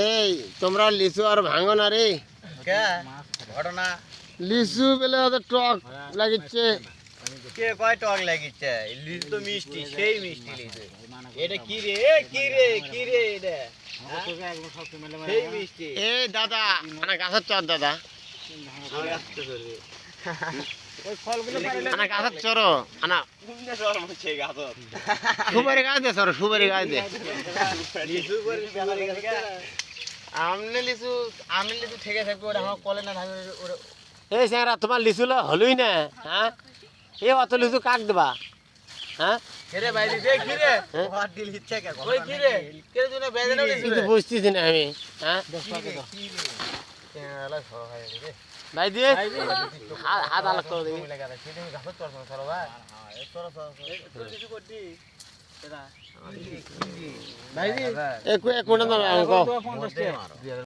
এই তোমরা লিচু আর ভাঙো না রে ঘটনা লিচু বেলে ওদের টক লাগিচ্ছে কে কয় টক লাগিচ্ছে লিচু তো মিষ্টি সেই মিষ্টি লিচু এটা কি রে কি রে এটা সেই মিষ্টি এই দাদা মানে গাছের চর দাদা ওই ফলগুলো আনা গাছের চরো আনা কুমনে সর মছে গাছত সুপারি গাছ দে সর সুপারি গাছ দে লিচু করে সুপারি গাছ আমনে লিচু থেকে থাকবে ওটা আমার কলে না থাকে ওরে এই স্যাংরা তোমার লিচু হলুই না হ্যাঁ এ অত লিচু কাক দেবা হ্যাঁ রে ভাই দে কি রে হাত দিল ইচ্ছা কে ওই কি রে কে জন্য বেজনা কিছু বুঝতেছি না আমি হ্যাঁ আলা সর ভাই রে ভাই দিয়ে হাত আলাদা করে দিবি লাগা আছে তুমি গাছত চড়ছ সর ভাই হ্যাঁ সর কিছু করতি এটা ভাই দি এক কোণা দাও আমাকে